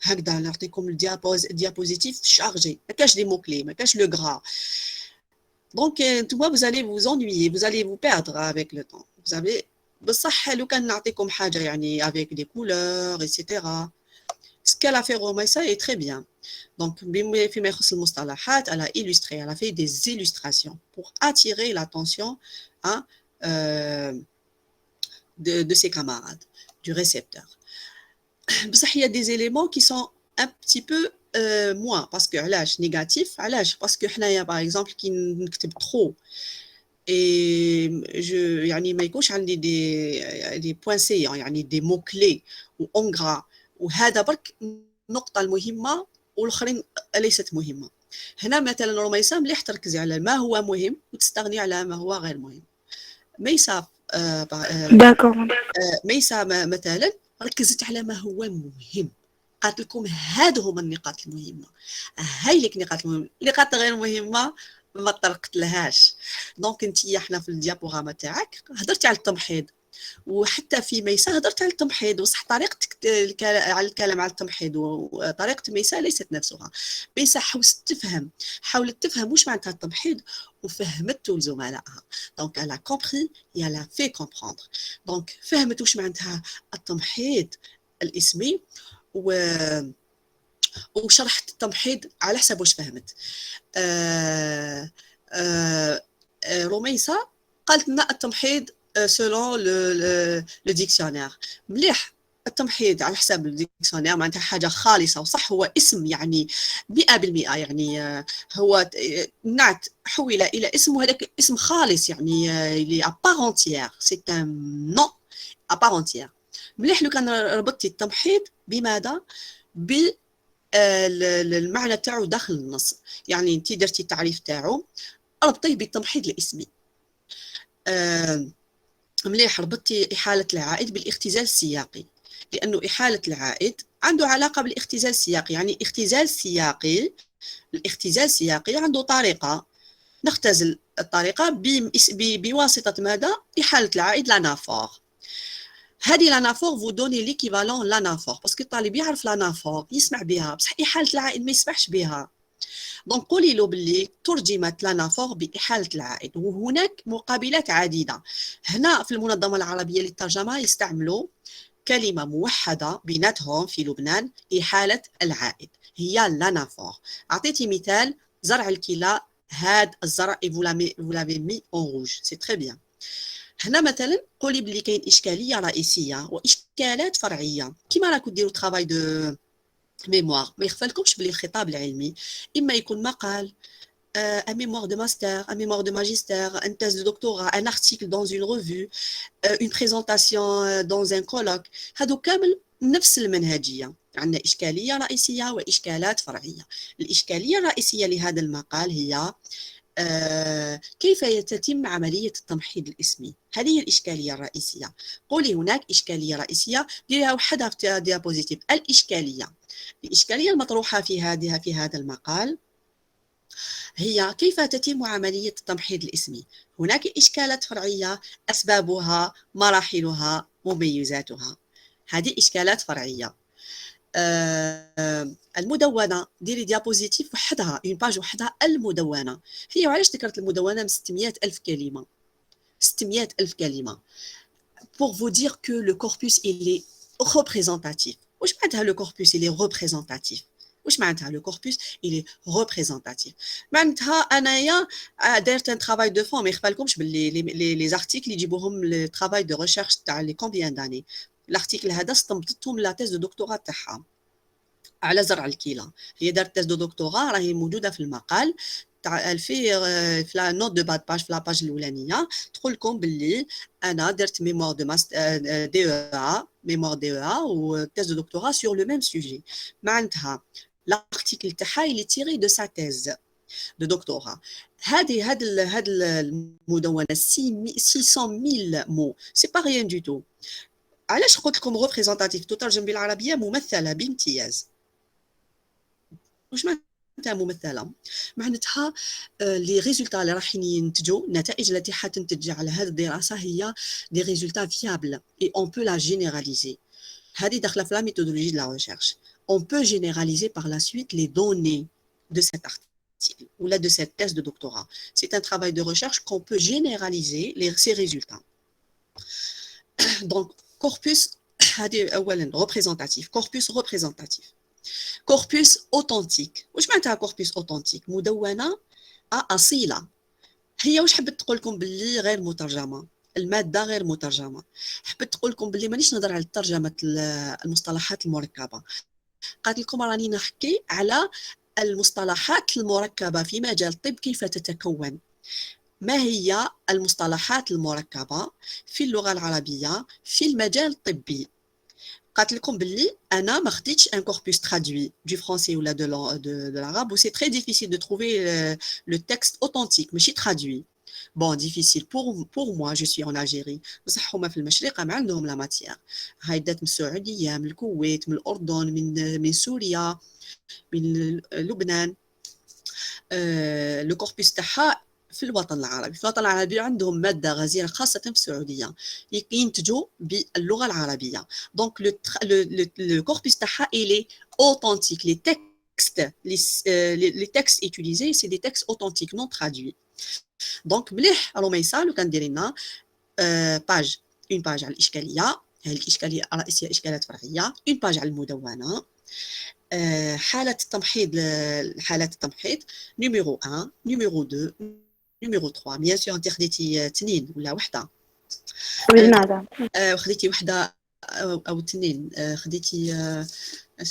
هكذا نعطيكم الديابوزيتيف شارجي ما كاش دي مو كلي ما كاش لو غرا دونك نتوما vous allez vous ennuyer vous allez vous perdre avec le temps vous avez بصح لو كان نعطيكم حاجه يعني avec des couleurs etc. ce qu'elle a fait Romaïsa est très bien donc فيما يخص المصطلحات elle a illustré elle a fait des illustrations pour attirer l'attention hein, de ses camarades du récepteur. بصح il y a des éléments qui sont un petit peu moins parce que علاش négatif علاش parce que حنايا par exemple كي نكتب trop et je يعني ما يكونش عندي des points saillants يعني des mots clés ou en gras وهذا برك النقطة المهمة والآخرين ليست مهمة. هنا مثلا رميسة مليح تركزي على ما هو مهم وتستغني على ما هو غير مهم. ميسا ميسا مثلا ركزت على ما هو مهم قالت لكم هادو هما النقاط المهمة هاي لك نقاط المهمة النقاط غير مهمة ما طرقت لهاش دونك انتي احنا في الديابوغراما تاعك هضرتي على التمحيض وحتى في ميسا هضرت على التمحيض وصح طريقتك على الكلام على التمحيض وطريقة ميسا ليست نفسها. ميسا حاولت تفهم واش معناتها التمحيض وفهمته لزملائها دونك elle a compris et elle a fait comprendre دونك فهمت واش معناتها التمحيض الاسمي وشرحت التمحيض على حسب واش فهمت. رميسا قالت لنا التمحيض selon le dictionnaire مليح التمحيض على حساب الديكسيونير معناتها حاجة خالصة وصح هو اسم يعني 100% يعني هو نعت حول إلى اسم وهذاك اسم خالص يعني اللي à part entière c'est un nom à part entière. مليح لو كان ربطتي التمحيض بماذا؟ بالمعنى تاعو داخل النص يعني انت درتي التعريف تاعو ربطيه بالتمحيض الاسمي. مليح ربطتي إحالة العائد بالاختزال السياقي لأنه إحالة العائد عنده علاقة بالاختزال السياقي يعني الاختزال السياقي عنده طريقة نختزل الطريقة بواسطة ماذا؟ إحالة العائد لانافور. هذه لانافور vous donnez l'équivalent لانافور باسكو الطالب يعرف لانافور يسمع بها بصح إحالة العائد ما يسمعش بها دونك قولي له باللي ترجمت لانافور بإحالة العائد وهناك مقابلات عديدة. هنا في المنظمة العربية للترجمة يستعملوا كلمة موحدة بيناتهم في لبنان إحالة العائد هي لانافور. أعطيتي مثال زرع الكلى هاد الزرع et vous l'avez mis en rouge c'est très bien. هنا مثلا قولي باللي كاين إشكالية رئيسية وإشكالات فرعية كيما راكو ديروا travail de ميموار ما يخفالكمش بلي الخطاب العلمي إما يكون مقال un mémoire de master, un mémoire de magistère, une thèse de doctorat, un article dans une revue, une présentation dans un colloque. هادو كامل نفس المنهجية. عندنا إشكالية رئيسية وإشكالات فرعية. الإشكالية الرئيسية لهذا المقال هي كيف تتم عملية التمحيض الاسمي. هذه الإشكالية الرئيسية. قولي هناك إشكالية رئيسية ديريها وحدها في ديابوزيتيف. الإشكالية المطروحة في هذا المقال هي كيف تتم عملية التمحيض الاسمي. هناك إشكالات فرعية أسبابها مراحلها مميزاتها. هذه إشكالات فرعية. المدونة ديري ديابوزيتيف وحدها اون باج وحدها المدونة هي. وعلاش ذكرت المدونة من 600 ألف كلمة 600 ألف كلمة pour vous dire que le corpus il est représentatif. واش معناتها le corpus il est représentatif واش معناتها لو كوربوس إلي ريبريزونتاتيف معناتها انايا دارت ان ترافاي دو فون ما يخفالكمش باللي لي زارتيكل يجيبوهم لي ترافاي دو ريشيرش تاع لي كومبيان داني الارتيكل هذا استنبطتهم لا تيز دو دكتوراه تاعها على زرع الكلى. هي دارت تيز دو دكتوراه راهي موجوده في المقال تاع في لا نوت دو باد باج في لا باج الاولانيه تقول لكم باللي انا درت ميموار دو ماستر دي او ميموار دي او و تيز دو دكتوراه سور لو ميم سوجي معناتها l'article تاعها il est tiré de sa thèse de doctorat. هاد المدونة 600,000 mots c'est pas rien du tout. علاش قلت لكم représentatif تترجم بالعربية ممثلة بامتياز. واش معناتها ممثلة؟ معناتها لي ريزولتا اللي راح ينتجوا النتائج التي حتنتج على هذه الدراسة هي دي ريزولتا فيابل et on peut la généraliser. هذه داخله في لا ميثودولوجي de la recherche. on peut généraliser par la suite les données de cet article ou là de cette thèse de doctorat. C'est un travail de recherche qu'on peut généraliser ces résultats. Donc, corpus représentatif, corpus représentatif. corpus authentique. واش معناتها corpus authentique؟ مدونة أصيلة. هي واش حبت تقول لكم باللي غير مترجمة، المادة غير مترجمة. حبت تقول لكم باللي مانيش نهضر على ترجمة المصطلحات المركبة. قالت لكم راني نحكي على المصطلحات المركبة في مجال الطب كيف تتكون. ما هي المصطلحات المركبة في اللغة العربية في المجال الطبي؟ قالت لكم باللي انا ما خديتش un corpus traduit du français ou là de l'arabe où c'est très difficile de trouver le texte authentique ماشي traduit. Bon, difficile pour moi, je suis en Algérie. بصح هما في المشرق ما عندهم لا ماتيير. هاي دات من السعودية، من الكويت، من الأردن، من سوريا، من لبنان. لو كوربوس تاعها في الوطن العربي. في الوطن العربي عندهم مادة غزيرة خاصة في السعودية ينتجوا باللغة العربية. دونك لو كوربوس تاعها il est authentique. Les textes utilisés c'est des textes authentiques non traduits. دونك مليح رميسة لو كان ديري لنا باج اون باج على الإشكالية، هذه الإشكالية الرئيسية إشكالات فرعية، اون باج على المدونة، حالة التمحيض، حالات التمحيض نيميرو 1 نيميرو 2 نيميرو 3. بيان سور انت خديتي اثنين ولا وحده؟ بالنادى خديتي وحده او اثنين، خديتي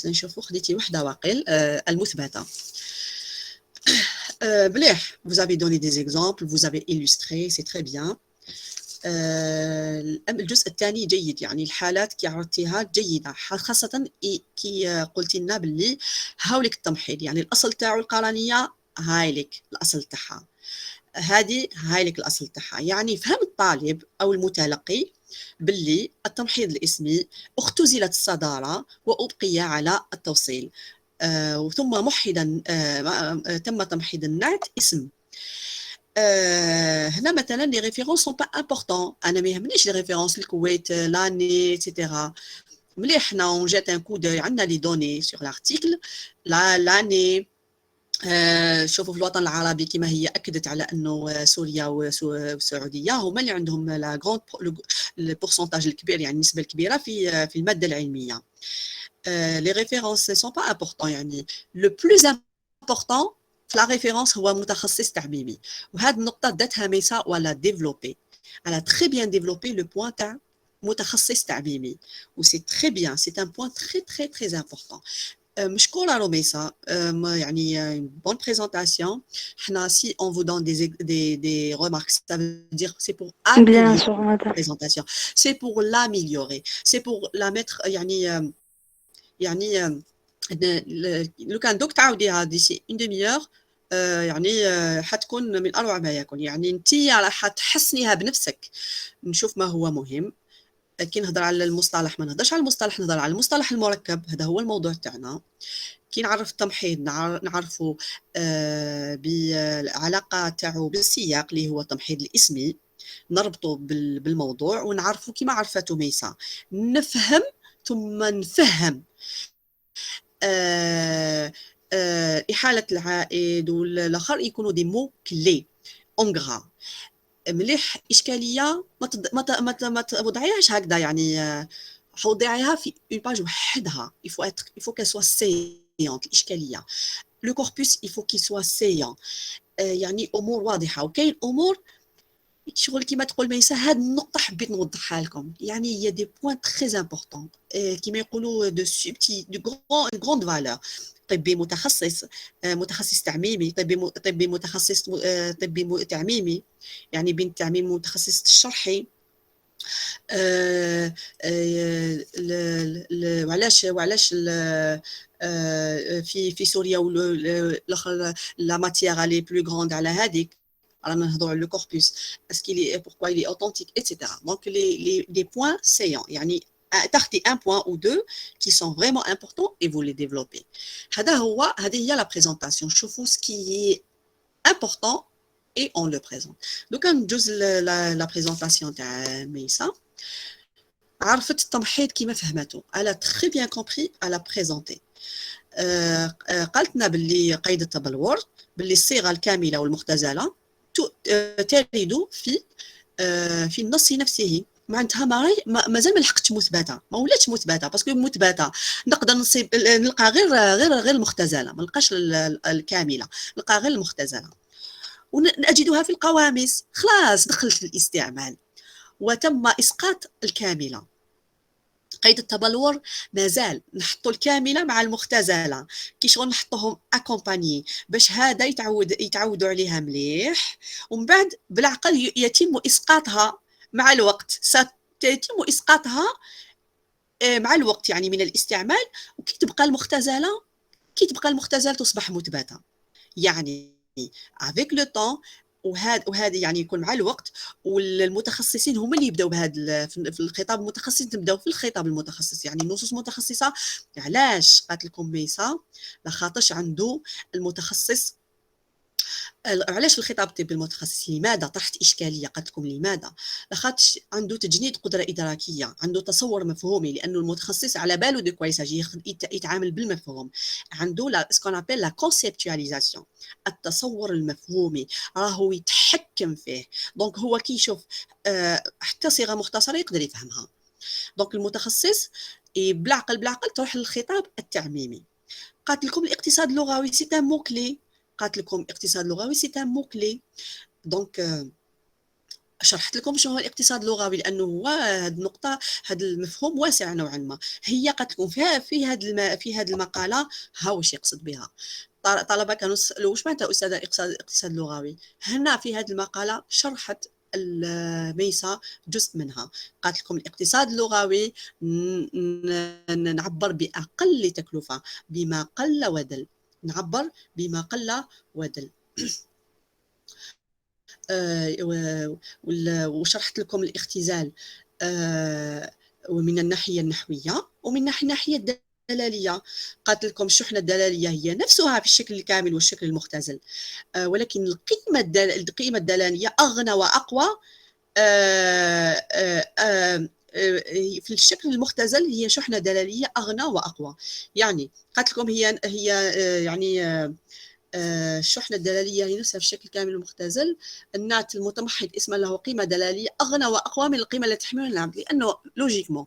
نشوفوا خديتي وحده واقيل المثبته. مليح vous avez donné des exemples, vous avez illustré, c'est très bien. الجزء الثاني جيد، يعني الحالات كي عرضتيها جيده، خاصه كي قلتي لنا باللي هاوليك التمحيض، يعني الاصل تاعو القرنيه هايلك الاصل تاعها، هذه هايلك الاصل تاعها. يعني فهم الطالب او المتلقي باللي التمحيض الاسمي اختزلت الصداره وابقي على التوصيل، ثم محدا تم تمحيض النعت اسم. هنا مثلا لي ريفيرونس سون با امبورطون، انا ما يهمنيش لي ريفيرونس الكويت لاني ايتترا. مليح حنا اون جيت ان كو دوي عندنا لي دوني سور لارتيكل لاني. شوفوا في الوطن العربي كما هي اكدت على انه سوريا والسعوديه هما اللي عندهم لا غروند البورسونتاج الكبير، يعني النسبه الكبيره في الماده العلميه. لي ريفيرونس سون با امبورطون، يعني لو بلوز امبورطون في لا ريفيرونس هو متخصص تعميمي. وهذه النقطه داتها ميسا ولا ديفلوبي، elle a très bien développé le point تاع متخصص تعميمي و c'est très bien, c'est un point très très très important. مشكورة رميسة، يعني bonne présentation. حنا si on vous donne des remarques, ça veut dire c'est pour بيان améliorer سور la présentation, c'est pour l'améliorer, c'est pour la mettre يعني لو كان دوك تعاوديها ديسي اون ديميور يعني حتكون من اروع ما يكون. يعني انت راح تحسنيها بنفسك. نشوف ما هو مهم. كي نهضر على المصطلح ما نهضرش على المصطلح، نهضر على المصطلح المركب، هذا هو الموضوع تاعنا. كي نعرف التمحيض نعرفه بالعلاقه تاعو بالسياق اللي هو التمحيض الاسمي، نربطه بالموضوع ونعرفه كما عرفته ميسا، نفهم ثم نفهم إحالة العائد والآخر يكونوا دي مو كلي اونغرا. مليح إشكالية ما توضعيهاش هكذا، يعني حوضعيها في اون باج وحدها. il faut qu'elle soit saillante الإشكالية. لو كوربوس il faut qu'il soit saillant، يعني أمور واضحة. وكاين أمور شغل كيما تقول ميسا، هاد النقطة حبيت نوضحها لكم. يعني هي دي بوين تري امبورطون كيما يقولوا دو سوبتي دو غروند فالور. طبي متخصص، متخصص تعميمي، طبي متخصص طبي تعميمي، يعني بين التعميم والمتخصص الشرحي. وعلاش في سوريا والاخر لا ماتيير لي بلو غروند على هذيك. رانا نهضروا على لو كوربوس اسكو لي بوركوا لي اوثنتيك ايتترا. دونك لي بوين سيون، يعني تاخدي ان بوين او دو qui sont vraiment importants et vous les développez. هذه هي لا بريزونطاسيون. شوفوا سكي important et on le présente. دوكا ندوز لا بريزونطاسيون تاع ميسا. عرفت التمحيض كيما فهمته، elle a très bien compris à la présenter. قالت لنا باللي قيد التبلور باللي الصيغه الكامله والمختزله ترد في النص نفسه. معناتها مازال ما لحقتش مثبته، ما ولاتش مثبته، باسكو مثبته نقدر نلقى غير المختزله، ما نلقاش الكامله، نلقى غير المختزله ونجدها في القواميس. خلاص دخلت الاستعمال وتم اسقاط الكامله. قيد التبلور مازال نحطوا الكامله مع المختزله كي شغل نحطوهم اكومباني باش هذا يتعودوا عليها مليح، ومن بعد بالعقل يتم اسقاطها مع الوقت، سيتم اسقاطها مع الوقت يعني من الاستعمال. وكي تبقى المختزله تصبح مثبته يعني avec le temps. وهذا يعني يكون مع الوقت، والمتخصصين هم اللي يبداو بهذا في الخطاب المتخصص، تبداو في الخطاب المتخصص يعني النصوص المتخصصه. علاش قالت لكم ميسا؟ لخاطرش عنده المتخصص. علاش في الخطاب الطبي المتخصص؟ لماذا طرحت اشكاليه؟ قالت لكم لماذا؟ لاخاطش عنده تجنيد قدره ادراكيه، عنده تصور مفهومي، لانه المتخصص على باله دو كوا يساجي يتعامل بالمفهوم، عنده لا سكون ابل لا كونسيبتواليزاسيون، التصور المفهومي، راهو يتحكم فيه. دونك هو كي يشوف حتى صيغه مختصره يقدر يفهمها. دونك المتخصص بالعقل تروح للخطاب التعميمي. قالت لكم الاقتصاد اللغوي سي ان مو كلي. قالت لكم اقتصاد لغوي سي ان مو كلي. دونك شرحت لكم شنو هو الاقتصاد اللغوي، لانه هو هذه النقطه، هذا المفهوم واسع نوعا ما. هي قالت لكم في هذه المقاله ها واش يقصد بها. طلبه كانوا يسالوا واش معناتها استاذ الاقتصاد اللغوي. هنا في هذه المقاله شرحت ميسا جزء منها. قالت لكم الاقتصاد اللغوي نعبر باقل تكلفه، بما قل ودل، نعبر بما قل ودل. وشرحت لكم الاختزال ومن الناحيه النحويه ومن الناحيه الدلاليه. قالت لكم الشحنه الدلاليه هي نفسها في الشكل الكامل والشكل المختزل، ولكن القيمه الدلاليه اغنى واقوى في الشكل المختزل. هي شحنه دلاليه اغنى واقوى. يعني قالت لكم هي يعني الشحنة الدلالية هي نفسها في الشكل كامل المختزل. النعت المتمحض اسما له قيمة دلالية أغنى وأقوى من القيمة التي تحملها النعت، لأنه لوجيكمون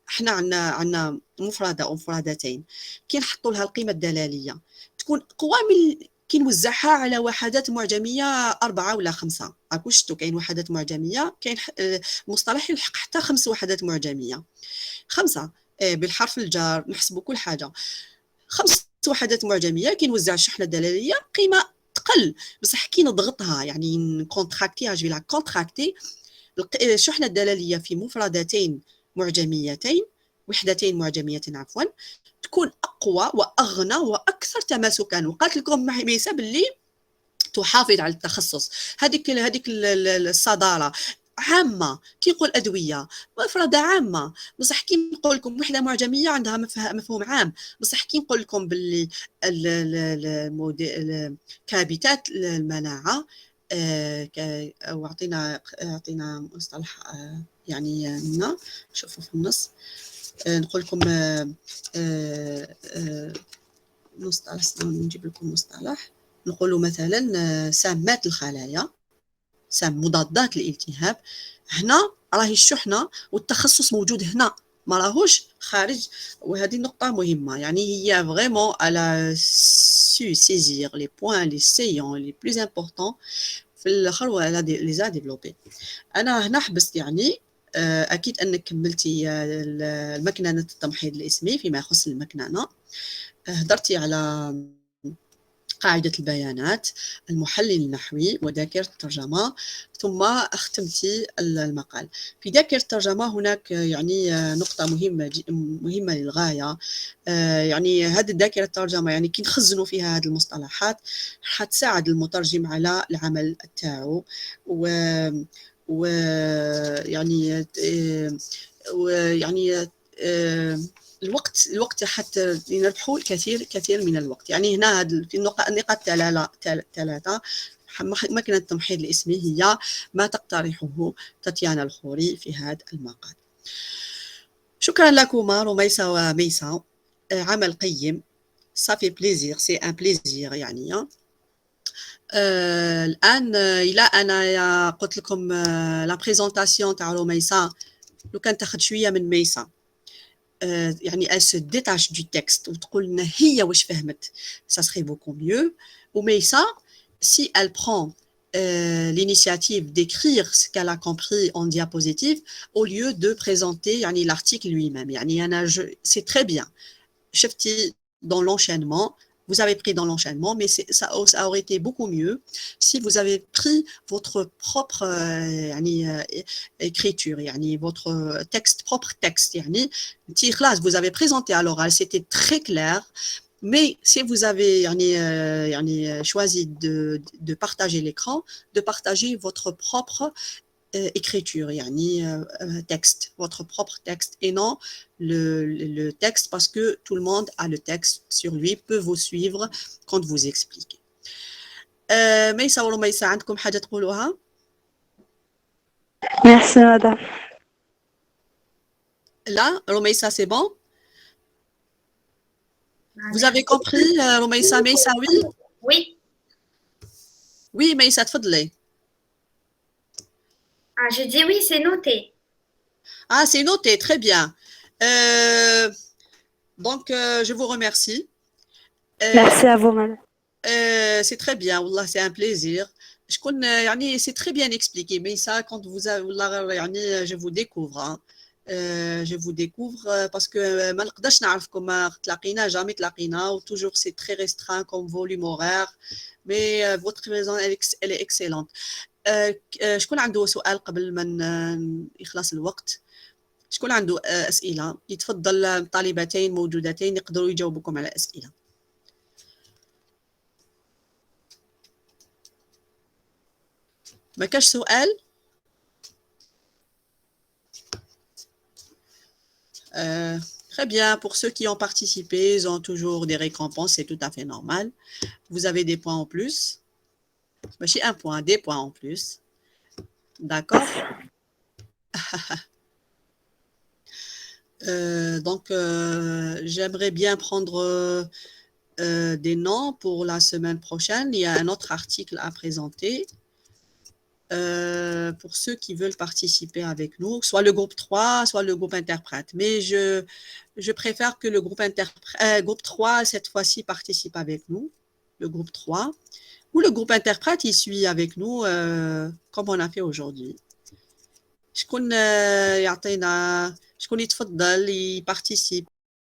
احنا عندنا مفردة أو مفردتين، كي نحطوا لها القيمة الدلالية تكون قوى من كي نوزعها على وحدات معجمية 4 ولا 5. راكو شفتوا كاين وحدات معجمية، كاين مصطلح يلحق حتى 5 وحدات معجمية، 5 بالحرف الجار نحسبوا كل حاجة. 5 وحدات معجميه كي نوزع الشحنه الدلاليه قيمه تقل، بصح كي نضغطها يعني نكونتراكتيها جو لا كونتراكتي الشحنه الدلاليه في مفردتين معجميتين، وحدتين معجميتين عفوا، تكون اقوى واغنى واكثر تماسكا. وقالت لكم ميسا باللي تحافظ على التخصص. هذيك الصداره عامه، كي نقول ادويه مفرده عامه، بصح كي نقول لكم وحده معجميه عندها مفهوم عام. بصح كي نقول لكم باللي كابتات المناعه او اعطينا مصطلح يعني هنا شوفوا في النص نقول لكم مصطلح، نجيب لكم مصطلح. نقولوا مثلا سامات الخلايا، سام مضادات الالتهاب. هنا راهي الشحنه والتخصص موجود هنا، ما راهوش خارج. وهذه نقطه مهمه، يعني هي فريمون على سو سيزير لي بوين لي سيون لي بلوز امبورطون في الاخر ولا لي زا ديفلوبي. انا هنا حبست يعني اكيد انك كملتي المكننه التمحيض الاسمي فيما يخص المكننه. هضرتي على قاعدة البيانات، المحلل النحوي، وذاكرة الترجمة، ثم أختمتي المقال. في ذاكرة الترجمة هناك يعني نقطة مهمة للغاية. يعني هذه الذاكرة الترجمة يعني كي نخزنوا فيها هذه المصطلحات حتساعد المترجم على العمل تاعو. ويعني ويعني الوقت حتى نربحوا كثير من الوقت. يعني هنا في النقاط ثلاثة مكنة التمحيض الاسمي هي ما تقترحه تاتيانا الخوري في هذا المقال. شكرا لكما رميسة وميسة، عمل قيم Ça fait plaisir, c'est un plaisir يعني hein. الآن إلا أنا قلت لكم لا بريزونطاسيون تاع رميسة لو كان تاخذ شوية من ميسة يعني elle se détache du texte وتقول لنا هي واش فهمت ça serait beaucoup mieux وميسة si elle prend l'initiative d'écrire ce qu'elle a compris en diapositive au lieu de présenter يعني l'article lui-même يعني أنا c'est très bien شفتي dans l'enchaînement vous avez pris dans l'enchaînement, mais ça aurait été beaucoup mieux si vous avez pris votre propre écriture, votre texte, propre texte. Vous avez présenté à l'oral, c'était très clair, mais si vous avez choisi de partager l'écran, de partager votre propre écriture, texte, votre propre texte et non le texte parce que tout le monde a le texte sur lui, peut vous suivre quand vous expliquez. ميسة ورميسة عندكم حاجة تقولوها؟ Merci, madame. Là, Romaïsa, c'est bon? Vous avez compris, Romaïsa, Meïsa, oui? Oui. Oui, Meïsa, تفضلي. Ah, je dis oui, c'est noté. Ah, c'est noté, très bien. Donc, je vous remercie. Merci à vous, madame. C'est très bien, Wallah, c'est un plaisir. C'est très bien expliqué, mais ça, quand vous avez, je vous découvre. Hein. Je vous découvre parce que ما نقدرش نعرفكم ما تلاقينا jamais تلاقينا ou toujours c'est très restreint comme volume horaire mais votre présence elle est excellente. شكون عنده سؤال قبل ما يخلص الوقت؟ شكون عنده أسئلة؟ يتفضل الطالبتين موجودتين يقدروا يجاوبوكم على أسئلة. ما كاش سؤال؟ Très bien, pour ceux qui ont participé, ils ont toujours des récompenses, c'est tout à fait normal. Vous avez des points en plus. J'ai un point, des points en plus. D'accord. Donc, j'aimerais bien prendre des noms pour la semaine prochaine. Il y a un autre article à présenter. Pour ceux qui veulent participer avec nous, soit le groupe 3, soit le groupe interprète. Mais je préfère que le groupe 3, cette fois-ci, participe avec nous, le groupe 3, ou le groupe interprète, il suit avec nous, comme on a fait aujourd'hui. شكون يعطينا شكون يتفضل يparticipe